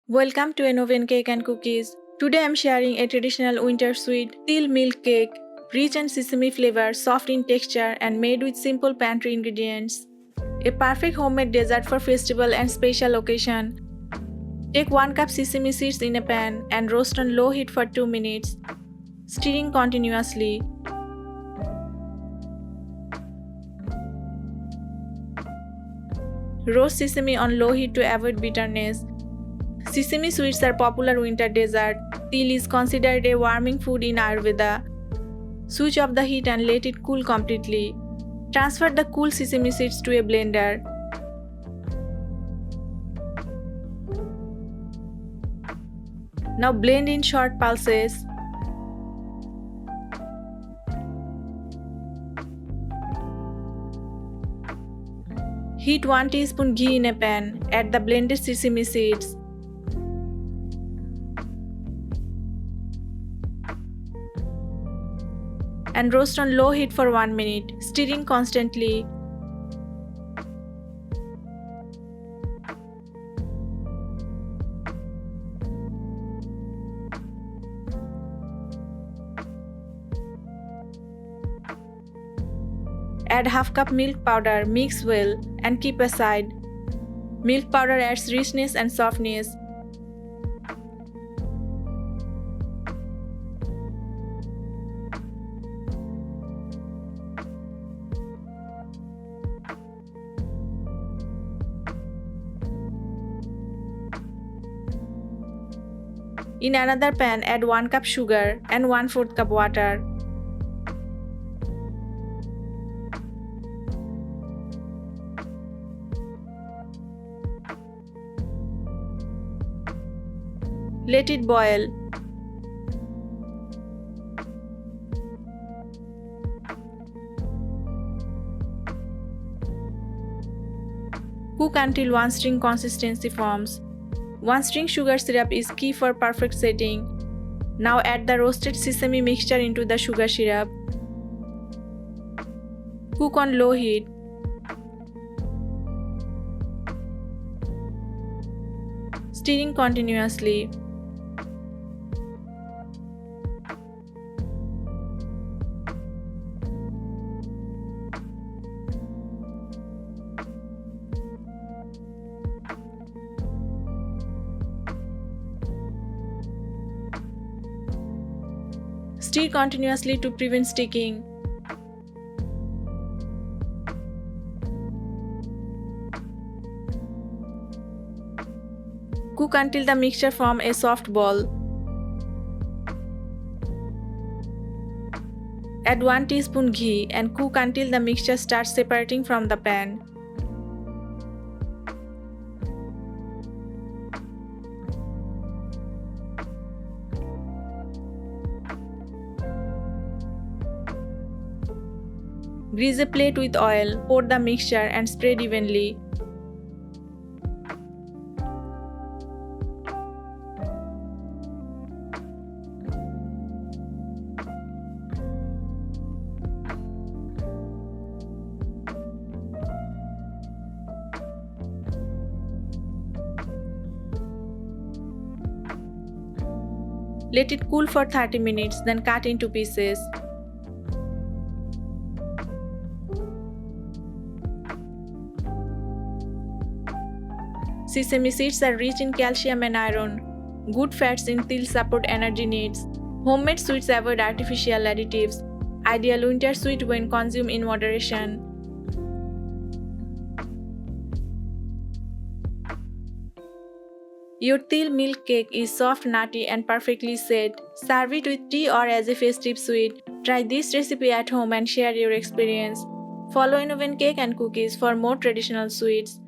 Welcome to Enoven Cake and Cookies. Today I'm sharing a traditional winter sweet, Til Milk Cake, rich and sesame flavor, soft in texture and made with simple pantry ingredients. A perfect homemade dessert for festival and special occasion. Take 1 cup sesame seeds in a pan and roast on low heat for 2 minutes, stirring continuously. Roast sesame on low heat to avoid bitterness. Sesame sweets are popular winter dessert. Til is considered a warming food in Ayurveda. Switch off the heat and let it cool completely. Transfer the cool sesame seeds to a blender. Now blend in short pulses. Heat 1 teaspoon ghee in a pan. Add the blended sesame seeds. And roast on low heat for 1 minute, stirring constantly. Add half cup milk powder, mix well and keep aside. Milk powder adds richness and softness. In another pan, add 1 cup sugar and 1/4 cup water. Let it boil. Cook until 1 string consistency forms. 1 string sugar syrup is key for perfect setting. Now add the roasted sesame mixture into the sugar syrup. Cook on low heat. Stirring continuously. Stir continuously to prevent sticking. Cook until the mixture forms a soft ball. Add 1 teaspoon ghee and cook until the mixture starts separating from the pan. Grease a plate with oil, pour the mixture and spread evenly. Let it cool for 30 minutes, then cut into pieces. Sesame seeds are rich in calcium and iron. Good fats in til support energy needs. Homemade sweets avoid artificial additives. Ideal winter sweet when consumed in moderation. Your Til milk cake is soft, nutty and perfectly set. Serve it with tea or as a festive sweet. Try this recipe at home and share your experience. Follow Enoven Cake and Cookies for more traditional sweets.